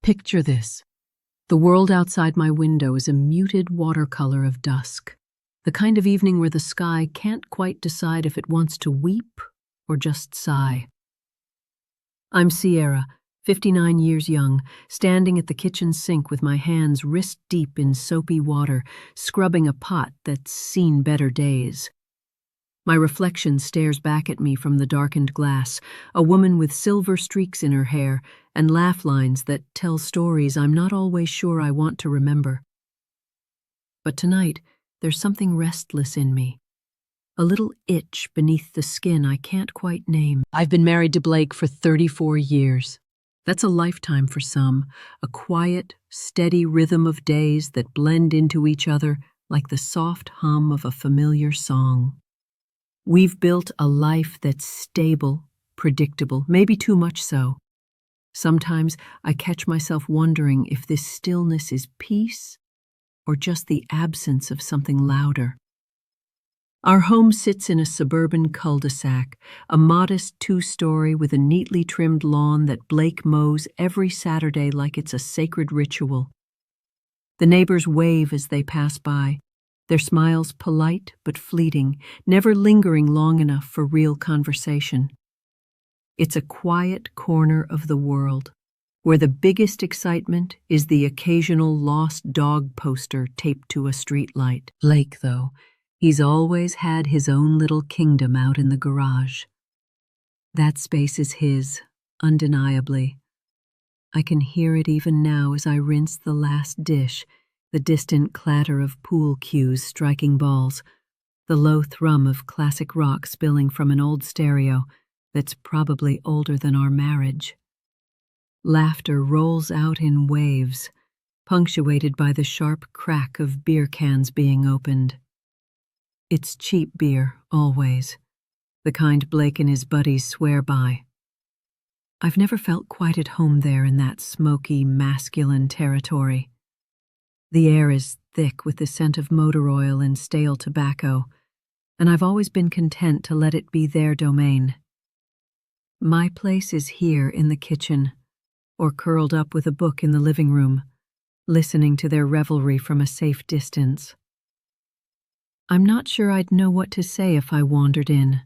Picture this. The world outside my window is a muted watercolor of dusk, the kind of evening where the sky can't quite decide if it wants to weep or just sigh. I'm Sierra, 59 years young, standing at the kitchen sink with my hands wrist-deep in soapy water, scrubbing a pot that's seen better days. My reflection stares back at me from the darkened glass, a woman with silver streaks in her hair and laugh lines that tell stories I'm not always sure I want to remember. But tonight, there's something restless in me. A little itch beneath the skin I can't quite name. I've been married to Blake for 34 years. That's a lifetime for some, a quiet, steady rhythm of days that blend into each other like the soft hum of a familiar song. We've built a life that's stable, predictable, maybe too much so. Sometimes I catch myself wondering if this stillness is peace or just the absence of something louder. Our home sits in a suburban cul-de-sac, a modest two-story with a neatly trimmed lawn that Blake mows every Saturday like it's a sacred ritual. The neighbors wave as they pass by, their smiles polite but fleeting, never lingering long enough for real conversation. It's a quiet corner of the world, where the biggest excitement is the occasional lost dog poster taped to a streetlight. Blake, though, he's always had his own little kingdom out in the garage. That space is his, undeniably. I can hear it even now as I rinse the last dish, the distant clatter of pool cues striking balls, the low thrum of classic rock spilling from an old stereo that's probably older than our marriage. Laughter rolls out in waves, punctuated by the sharp crack of beer cans being opened. It's cheap beer, always, the kind Blake and his buddies swear by. I've never felt quite at home there in that smoky, masculine territory. The air is thick with the scent of motor oil and stale tobacco, and I've always been content to let it be their domain. My place is here in the kitchen, or curled up with a book in the living room, listening to their revelry from a safe distance. I'm not sure I'd know what to say if I wandered in.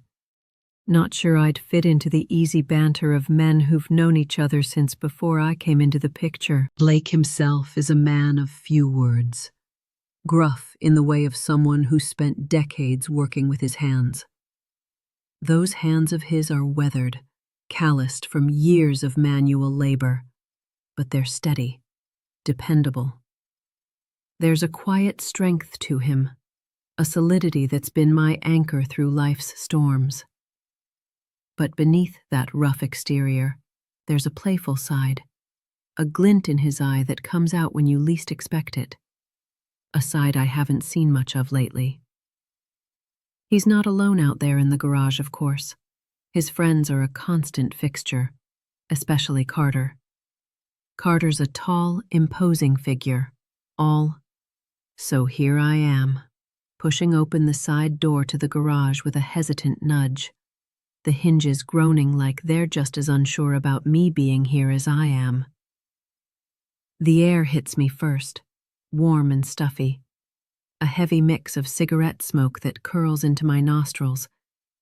Not sure I'd fit into the easy banter of men who've known each other since before I came into the picture. Blake himself is a man of few words, gruff in the way of someone who spent decades working with his hands. Those hands of his are weathered, calloused from years of manual labor, but they're steady, dependable. There's a quiet strength to him, a solidity that's been my anchor through life's storms. But beneath that rough exterior, there's a playful side, a glint in his eye that comes out when you least expect it, a side I haven't seen much of lately. He's not alone out there in the garage, of course. His friends are a constant fixture, especially Carter. Carter's a tall, imposing figure, so here I am, pushing open the side door to the garage with a hesitant nudge, the hinges groaning like they're just as unsure about me being here as I am. The air hits me first, warm and stuffy, a heavy mix of cigarette smoke that curls into my nostrils,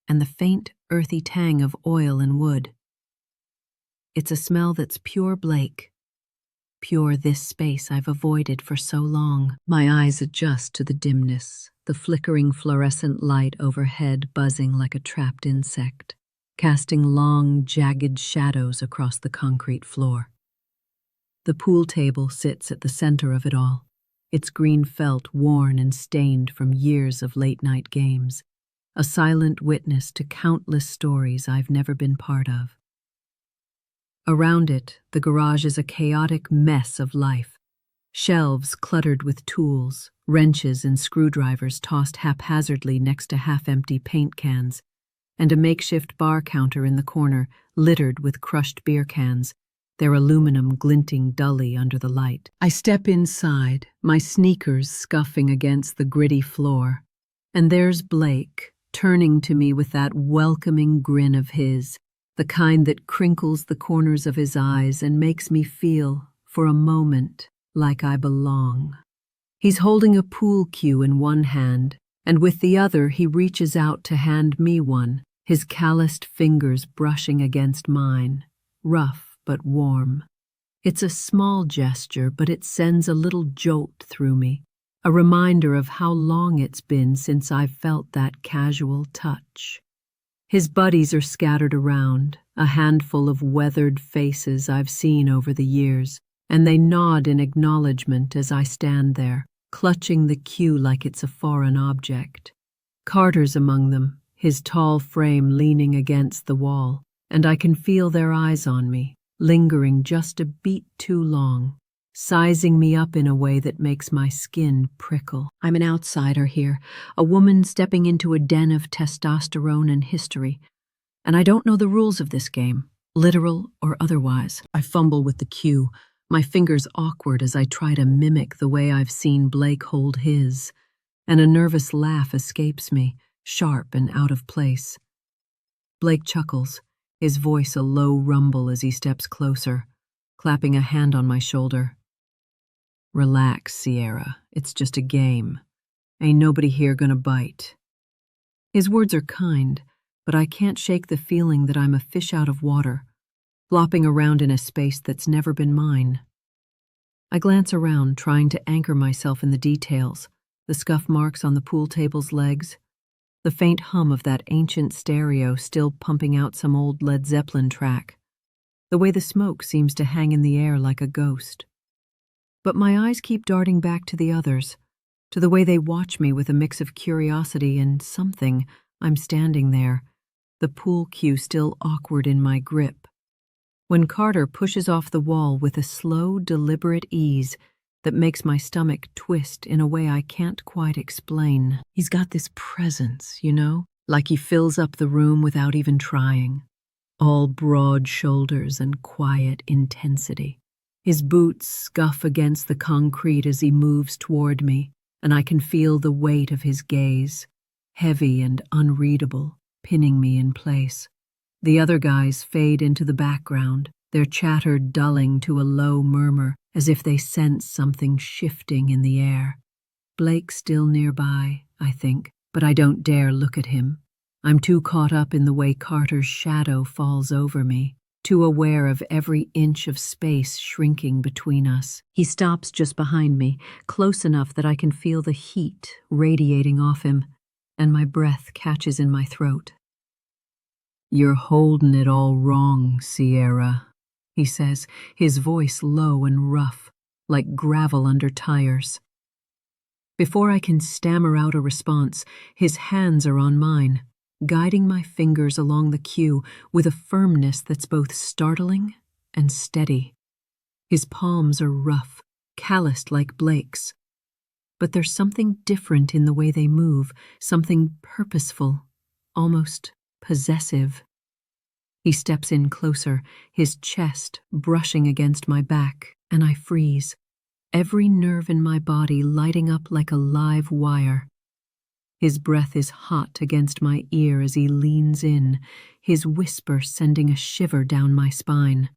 and the faint, earthy tang of oil and wood. It's a smell that's pure Blake, pure this space I've avoided for so long. My eyes adjust to the dimness, the flickering fluorescent light overhead buzzing like a trapped insect, casting long, jagged shadows across the concrete floor. The pool table sits at the center of it all, its green felt worn and stained from years of late-night games, a silent witness to countless stories I've never been part of. Around it, the garage is a chaotic mess of life. Shelves cluttered with tools, wrenches and screwdrivers tossed haphazardly next to half-empty paint cans, and a makeshift bar counter in the corner littered with crushed beer cans, their aluminum glinting dully under the light. I step inside, my sneakers scuffing against the gritty floor, and there's Blake, turning to me with that welcoming grin of his, the kind that crinkles the corners of his eyes and makes me feel, for a moment, like I belong. He's holding a pool cue in one hand, and with the other he reaches out to hand me one, his calloused fingers brushing against mine, rough but warm. It's a small gesture, but it sends a little jolt through me, a reminder of how long it's been since I've felt that casual touch. His buddies are scattered around, a handful of weathered faces I've seen over the years, and they nod in acknowledgement as I stand there, clutching the cue like it's a foreign object. Carter's among them, his tall frame leaning against the wall, and I can feel their eyes on me, lingering just a beat too long, sizing me up in a way that makes my skin prickle. I'm an outsider here, a woman stepping into a den of testosterone and history, and I don't know the rules of this game, literal or otherwise. I fumble with the cue, my fingers awkward as I try to mimic the way I've seen Blake hold his, and a nervous laugh escapes me, sharp and out of place. Blake chuckles, his voice a low rumble as he steps closer, clapping a hand on my shoulder. Relax, Sierra. It's just a game. Ain't nobody here gonna bite. His words are kind, but I can't shake the feeling that I'm a fish out of water, flopping around in a space that's never been mine. I glance around, trying to anchor myself in the details, the scuff marks on the pool table's legs, the faint hum of that ancient stereo still pumping out some old Led Zeppelin track, the way the smoke seems to hang in the air like a ghost. But my eyes keep darting back to the others, to the way they watch me with a mix of curiosity and something. I'm standing there, the pool cue still awkward in my grip, when Carter pushes off the wall with a slow, deliberate ease that makes my stomach twist in a way I can't quite explain. He's got this presence, like he fills up the room without even trying. All broad shoulders and quiet intensity. His boots scuff against the concrete as he moves toward me, and I can feel the weight of his gaze, heavy and unreadable, pinning me in place. The other guys fade into the background, their chatter dulling to a low murmur, as if they sense something shifting in the air. Blake's still nearby, I think, but I don't dare look at him. I'm too caught up in the way Carter's shadow falls over me, too aware of every inch of space shrinking between us. He stops just behind me, close enough that I can feel the heat radiating off him, and my breath catches in my throat. "You're holding it all wrong, Sierra," he says, his voice low and rough, like gravel under tires. Before I can stammer out a response, his hands are on mine, guiding my fingers along the cue with a firmness that's both startling and steady. His palms are rough, calloused like Blake's, but there's something different in the way they move, something purposeful, almost possessive. He steps in closer, his chest brushing against my back, and I freeze, every nerve in my body lighting up like a live wire. His breath is hot against my ear as he leans in, his whisper sending a shiver down my spine.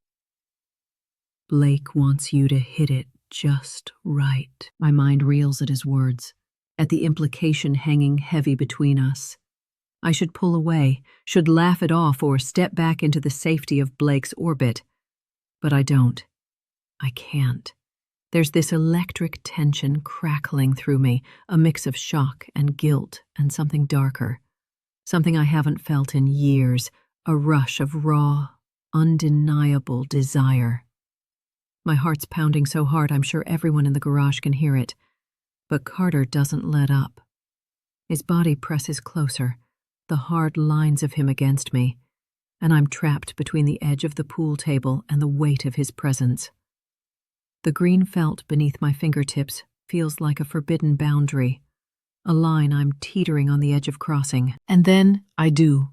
"Blake wants you to hit it just right." My mind reels at his words, at the implication hanging heavy between us. I should pull away, should laugh it off or step back into the safety of Blake's orbit. But I don't. I can't. There's this electric tension crackling through me, a mix of shock and guilt and something darker. Something I haven't felt in years, a rush of raw, undeniable desire. My heart's pounding so hard I'm sure everyone in the garage can hear it. But Carter doesn't let up. His body presses closer, the hard lines of him against me, and I'm trapped between the edge of the pool table and the weight of his presence. The green felt beneath my fingertips feels like a forbidden boundary, a line I'm teetering on the edge of crossing. And then I do.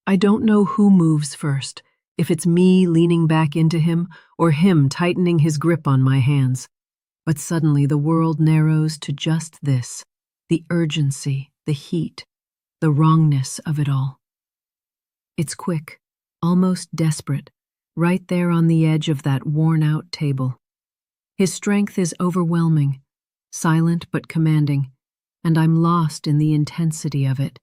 I don't know who moves first, if it's me leaning back into him or him tightening his grip on my hands. But suddenly the world narrows to just this, the urgency, the heat, the wrongness of it all. It's quick, almost desperate, right there on the edge of that worn-out table. His strength is overwhelming, silent but commanding, and I'm lost in the intensity of it,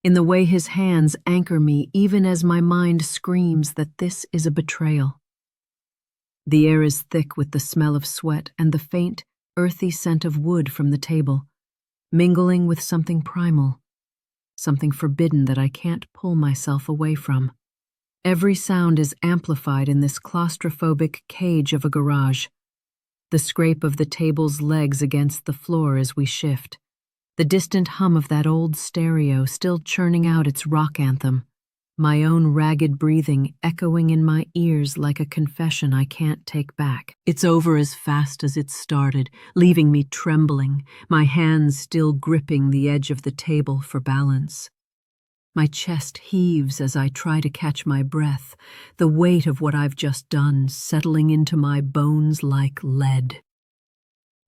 in the way his hands anchor me even as my mind screams that this is a betrayal. The air is thick with the smell of sweat and the faint, earthy scent of wood from the table, mingling with something primal, something forbidden that I can't pull myself away from. Every sound is amplified in this claustrophobic cage of a garage. The scrape of the table's legs against the floor as we shift, the distant hum of that old stereo still churning out its rock anthem, my own ragged breathing echoing in my ears like a confession I can't take back. It's over as fast as it started, leaving me trembling, my hands still gripping the edge of the table for balance. My chest heaves as I try to catch my breath, the weight of what I've just done settling into my bones like lead.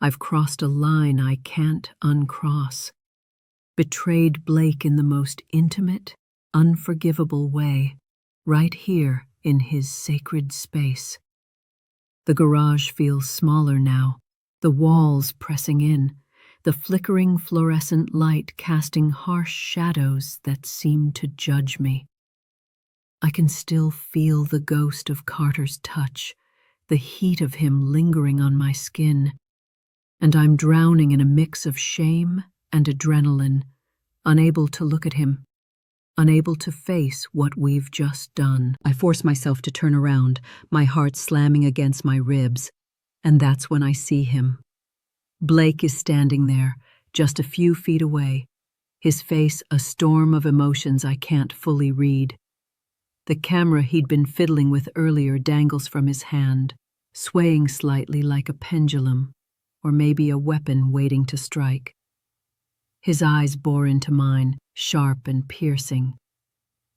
I've crossed a line I can't uncross, betrayed Blake in the most intimate, unforgivable way, right here in his sacred space. The garage feels smaller now, the walls pressing in, the flickering fluorescent light casting harsh shadows that seem to judge me. I can still feel the ghost of Carter's touch, the heat of him lingering on my skin, and I'm drowning in a mix of shame and adrenaline, unable to look at him, unable to face what we've just done. I force myself to turn around, my heart slamming against my ribs, and that's when I see him. Blake is standing there, just a few feet away, his face a storm of emotions I can't fully read. The camera he'd been fiddling with earlier dangles from his hand, swaying slightly like a pendulum, or maybe a weapon waiting to strike. His eyes bore into mine, sharp and piercing,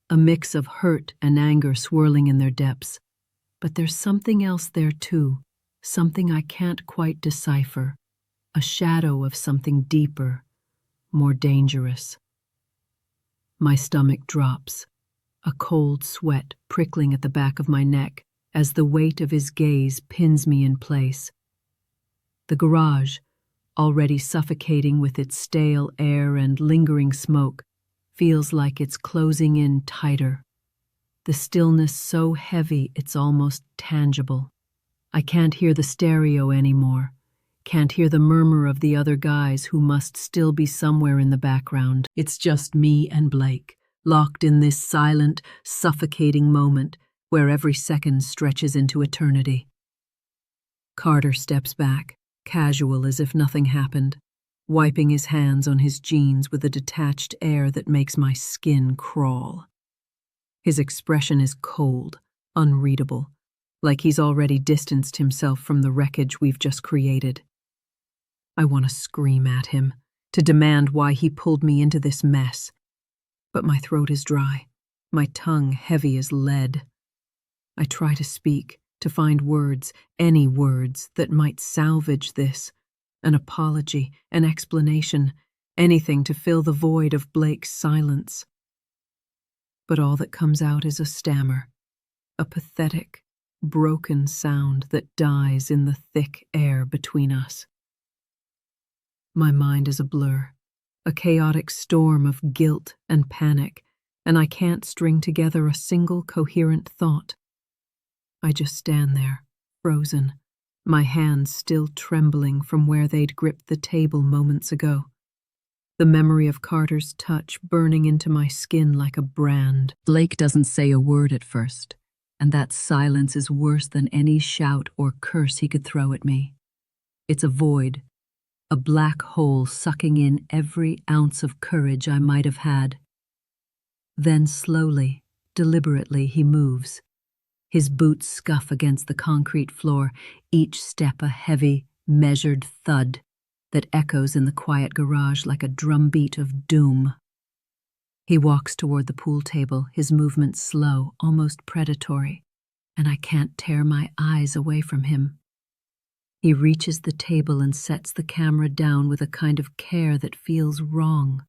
a mix of hurt and anger swirling in their depths. But there's something else there too, something I can't quite decipher, a shadow of something deeper, more dangerous. My stomach drops, a cold sweat prickling at the back of my neck as the weight of his gaze pins me in place. The garage, already suffocating with its stale air and lingering smoke, feels like it's closing in tighter. The stillness so heavy it's almost tangible. I can't hear the stereo anymore, can't hear the murmur of the other guys who must still be somewhere in the background. It's just me and Blake, locked in this silent, suffocating moment where every second stretches into eternity. Carter steps back, casual as if nothing happened, wiping his hands on his jeans with a detached air that makes my skin crawl. His expression is cold, unreadable, like he's already distanced himself from the wreckage we've just created. I want to scream at him, to demand why he pulled me into this mess, but my throat is dry, my tongue heavy as lead. I try to speak, to find words, any words that might salvage this, an apology, an explanation, anything to fill the void of Blake's silence. But all that comes out is a stammer, a pathetic, broken sound that dies in the thick air between us. My mind is a blur, a chaotic storm of guilt and panic, and I can't string together a single coherent thought. I just stand there, frozen, my hands still trembling from where they'd gripped the table moments ago. The memory of Carter's touch burning into my skin like a brand. Blake doesn't say a word at first, and that silence is worse than any shout or curse he could throw at me. It's a void, a black hole sucking in every ounce of courage I might have had. Then slowly, deliberately he moves. His boots scuff against the concrete floor, each step a heavy, measured thud that echoes in the quiet garage like a drumbeat of doom. He walks toward the pool table, his movements slow, almost predatory, and I can't tear my eyes away from him. He reaches the table and sets the camera down with a kind of care that feels wrong,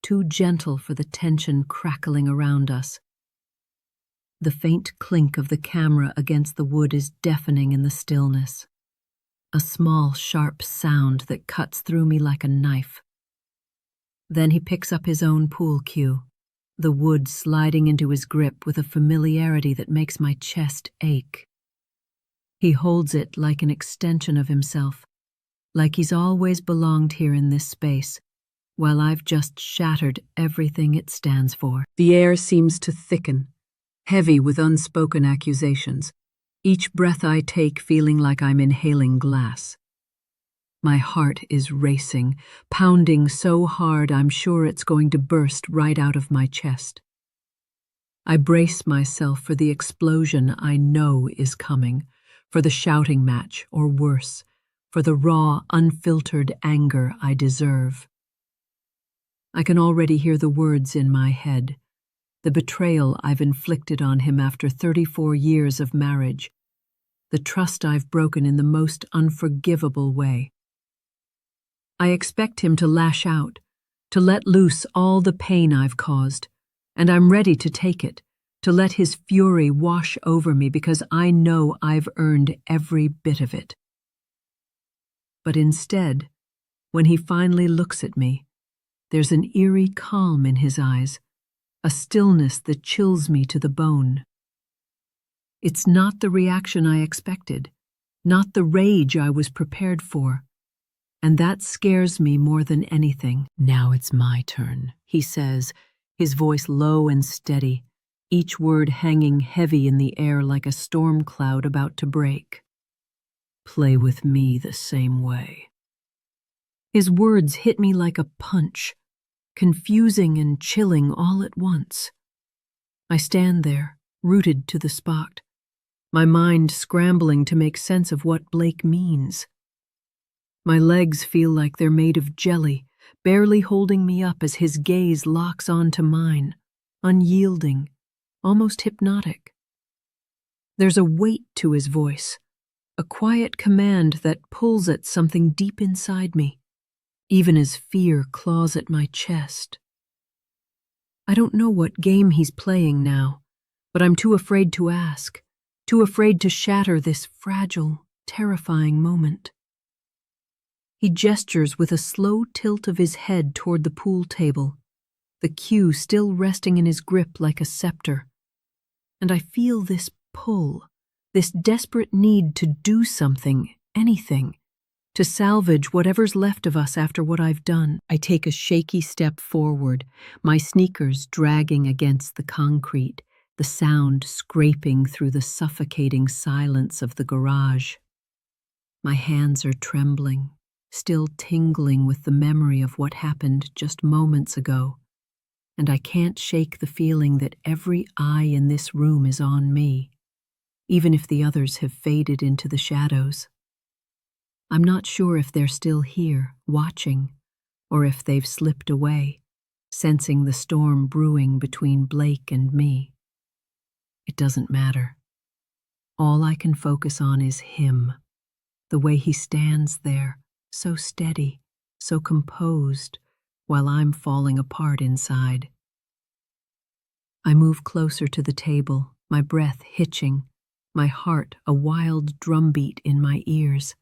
too gentle for the tension crackling around us. The faint clink of the camera against the wood is deafening in the stillness. a small, sharp sound that cuts through me like a knife. Then he picks up his own pool cue, the wood sliding into his grip with a familiarity that makes my chest ache. He holds it like an extension of himself, like he's always belonged here in this space, while I've just shattered everything it stands for. The air seems to thicken, heavy with unspoken accusations, each breath I take feeling like I'm inhaling glass. My heart is racing, pounding so hard I'm sure it's going to burst right out of my chest. I brace myself for the explosion I know is coming, for the shouting match, or worse, for the raw, unfiltered anger I deserve. I can already hear the words in my head, the betrayal I've inflicted on him after 34 years of marriage, the trust I've broken in the most unforgivable way. I expect him to lash out, to let loose all the pain I've caused, and I'm ready to take it, to let his fury wash over me because I know I've earned every bit of it. But instead, when he finally looks at me, there's an eerie calm in his eyes, a stillness that chills me to the bone. It's not the reaction I expected, not the rage I was prepared for. And that scares me more than anything. Now it's my turn, he says, his voice low and steady, each word hanging heavy in the air like a storm cloud about to break. Play with me the same way. His words hit me like a punch, confusing and chilling all at once. I stand there, rooted to the spot, my mind scrambling to make sense of what Blake means. My legs feel like they're made of jelly, barely holding me up as his gaze locks onto mine, unyielding, almost hypnotic. There's a weight to his voice, a quiet command that pulls at something deep inside me, even as fear claws at my chest. I don't know what game he's playing now, but I'm too afraid to ask, too afraid to shatter this fragile, terrifying moment. He gestures with a slow tilt of his head toward the pool table, the cue still resting in his grip like a scepter. And I feel this pull, this desperate need to do something, anything, to salvage whatever's left of us after what I've done. I take a shaky step forward, my sneakers dragging against the concrete, the sound scraping through the suffocating silence of the garage. My hands are trembling, still tingling with the memory of what happened just moments ago, and I can't shake the feeling that every eye in this room is on me, even if the others have faded into the shadows. I'm not sure if they're still here, watching, or if they've slipped away, sensing the storm brewing between Blake and me. It doesn't matter. All I can focus on is him, the way he stands there, so steady, so composed, while I'm falling apart inside. I move closer to the table, my breath hitching, my heart a wild drumbeat in my ears.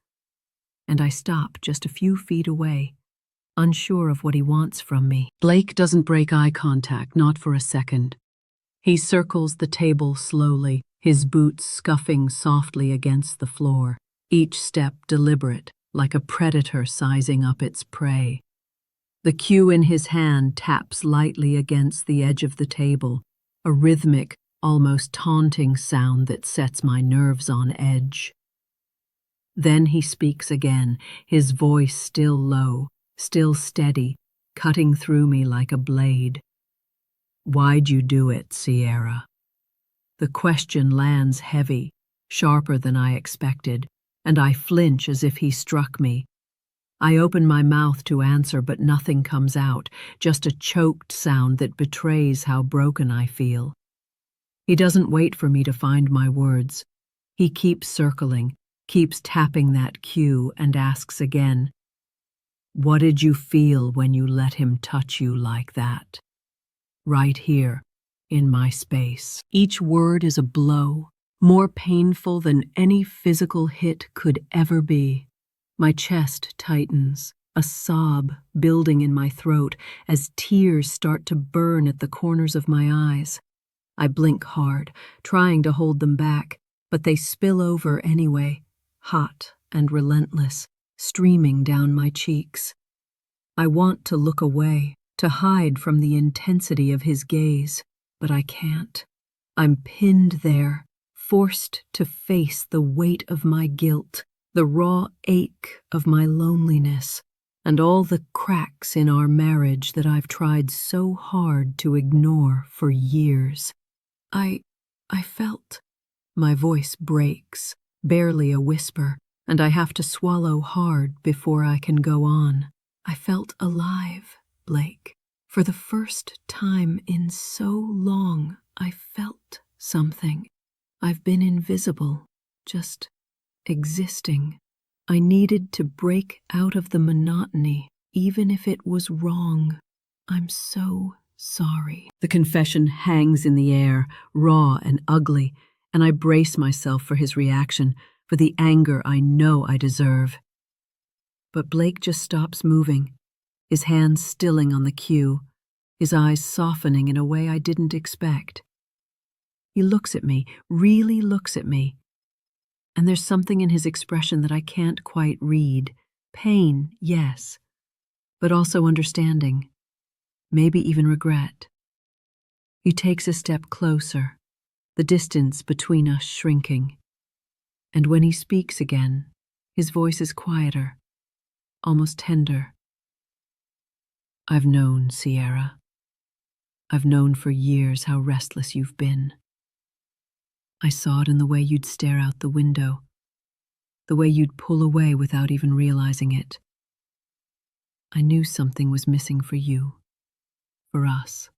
And I stop just a few feet away, unsure of what he wants from me. Blake doesn't break eye contact, not for a second. He circles the table slowly, his boots scuffing softly against the floor, each step deliberate, like a predator sizing up its prey. The cue in his hand taps lightly against the edge of the table, a rhythmic, almost taunting sound that sets my nerves on edge. Then he speaks again, his voice still low, still steady, cutting through me like a blade. "Why'd you do it, Sierra?" The question lands heavy, sharper than I expected, and I flinch as if he struck me. I open my mouth to answer, but nothing comes out, just a choked sound that betrays how broken I feel. He doesn't wait for me to find my words. He keeps circling, keeps tapping that cue, and asks again, "What did you feel when you let him touch you like that?" Right here, in my space. Each word is a blow, more painful than any physical hit could ever be. My chest tightens, a sob building in my throat as tears start to burn at the corners of my eyes. I blink hard, trying to hold them back, but they spill over anyway, hot and relentless, streaming down my cheeks. I want to look away, to hide from the intensity of his gaze, but I can't. I'm pinned there, forced to face the weight of my guilt, the raw ache of my loneliness, and all the cracks in our marriage that I've tried so hard to ignore for years. I felt. My voice breaks, barely a whisper, and I have to swallow hard before I can go on. I felt alive, Blake. For the first time in so long, I felt something. I've been invisible, just existing. I needed to break out of the monotony, even if it was wrong. I'm so sorry. The confession hangs in the air, raw and ugly, and I brace myself for his reaction, for the anger I know I deserve. But Blake just stops moving, his hands stilling on the cue, his eyes softening in a way I didn't expect. He looks at me, really looks at me, and there's something in his expression that I can't quite read. Pain, yes, but also understanding, maybe even regret. He takes a step closer, the distance between us shrinking. And when he speaks again, his voice is quieter, almost tender. I've known, Sierra. I've known for years how restless you've been. I saw it in the way you'd stare out the window, the way you'd pull away without even realizing it. I knew something was missing for you, for us.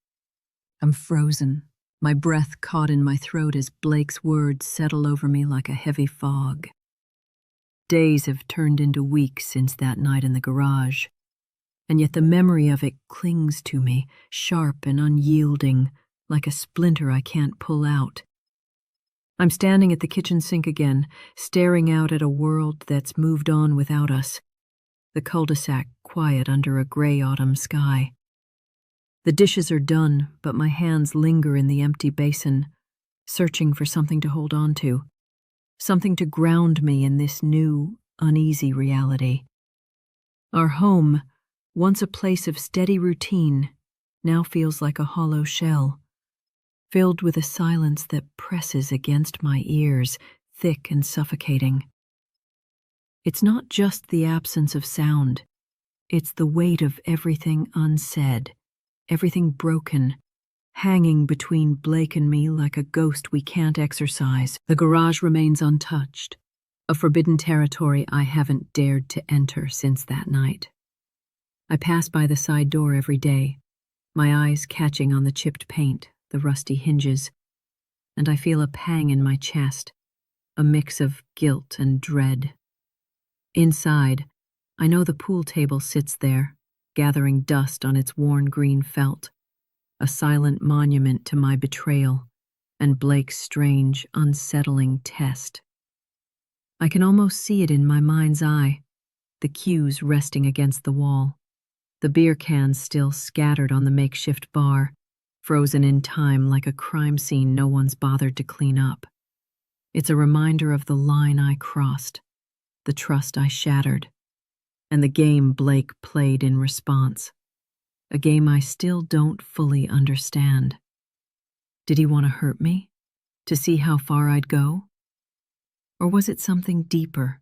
I'm frozen, my breath caught in my throat as Blake's words settle over me like a heavy fog. Days have turned into weeks since that night in the garage, and yet the memory of it clings to me, sharp and unyielding, like a splinter I can't pull out. I'm standing at the kitchen sink again, staring out at a world that's moved on without us, the cul-de-sac quiet under a gray autumn sky. The dishes are done, but my hands linger in the empty basin, searching for something to hold on to, something to ground me in this new, uneasy reality. Our home, once a place of steady routine, now feels like a hollow shell, filled with a silence that presses against my ears, thick and suffocating. It's not just the absence of sound, it's the weight of everything unsaid, everything broken, hanging between Blake and me like a ghost we can't exorcise. The garage remains untouched, a forbidden territory I haven't dared to enter since that night. I pass by the side door every day, my eyes catching on the chipped paint, the rusty hinges, and I feel a pang in my chest, a mix of guilt and dread. Inside, I know the pool table sits there, gathering dust on its worn green felt, a silent monument to my betrayal and Blake's strange, unsettling test. I can almost see it in my mind's eye, the cues resting against the wall, the beer cans still scattered on the makeshift bar, frozen in time like a crime scene no one's bothered to clean up. It's a reminder of the line I crossed, the trust I shattered, and the game Blake played in response, a game I still don't fully understand. Did he want to hurt me? To see how far I'd go? Or was it something deeper,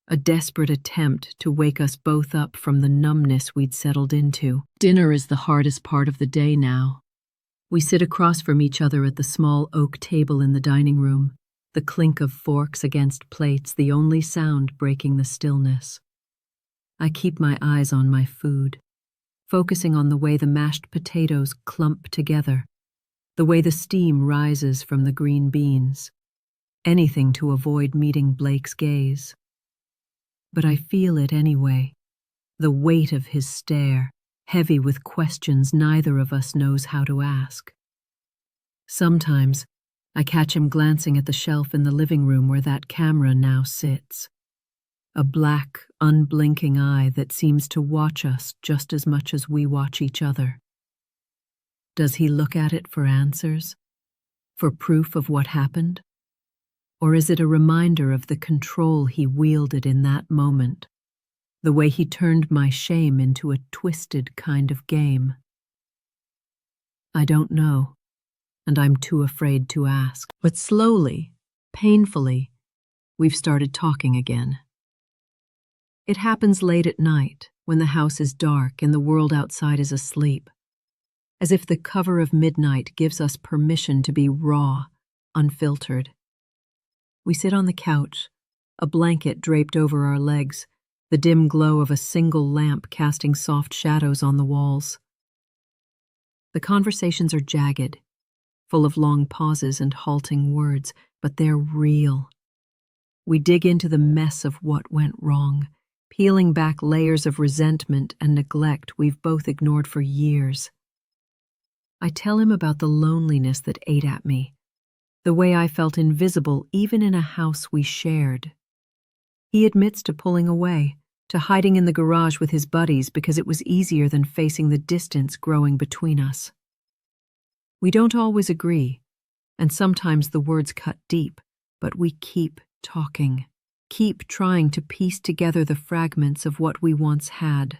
a desperate attempt to wake us both up from the numbness we'd settled into? Dinner is the hardest part of the day now. We sit across from each other at the small oak table in the dining room, the clink of forks against plates the only sound breaking the stillness. I keep my eyes on my food, focusing on the way the mashed potatoes clump together, the way the steam rises from the green beans, anything to avoid meeting Blake's gaze. But I feel it anyway, the weight of his stare, heavy with questions neither of us knows how to ask. Sometimes, I catch him glancing at the shelf in the living room where that camera now sits. a black, unblinking eye that seems to watch us just as much as we watch each other. Does he look at it for answers? For proof of what happened? Or is it a reminder of the control he wielded in that moment? The way he turned my shame into a twisted kind of game? I don't know, and I'm too afraid to ask. But slowly, painfully, we've started talking again. It happens late at night, when the house is dark and the world outside is asleep, as if the cover of midnight gives us permission to be raw, unfiltered. We sit on the couch, a blanket draped over our legs, the dim glow of a single lamp casting soft shadows on the walls. The conversations are jagged, full of long pauses and halting words, but they're real. We dig into the mess of what went wrong, peeling back layers of resentment and neglect we've both ignored for years. I tell him about the loneliness that ate at me, the way I felt invisible even in a house we shared. He admits to pulling away, to hiding in the garage with his buddies because it was easier than facing the distance growing between us. We don't always agree, and sometimes the words cut deep, but we keep talking, keep trying to piece together the fragments of what we once had,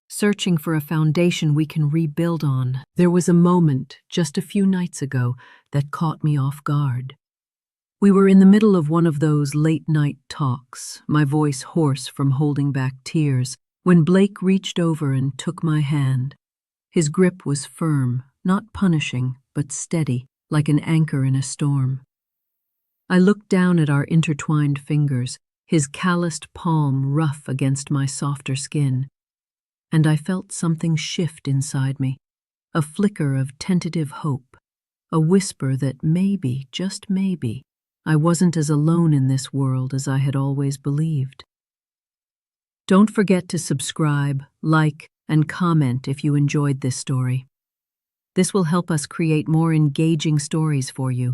searching for a foundation we can rebuild on. There was a moment, just a few nights ago, that caught me off guard. We were in the middle of one of those late-night talks, my voice hoarse from holding back tears, when Blake reached over and took my hand. His grip was firm, not punishing, but steady, like an anchor in a storm. I looked down at our intertwined fingers, his calloused palm rough against my softer skin, and I felt something shift inside me, a flicker of tentative hope, a whisper that maybe, just maybe, I wasn't as alone in this world as I had always believed. Don't forget to subscribe, like, and comment if you enjoyed this story. This will help us create more engaging stories for you.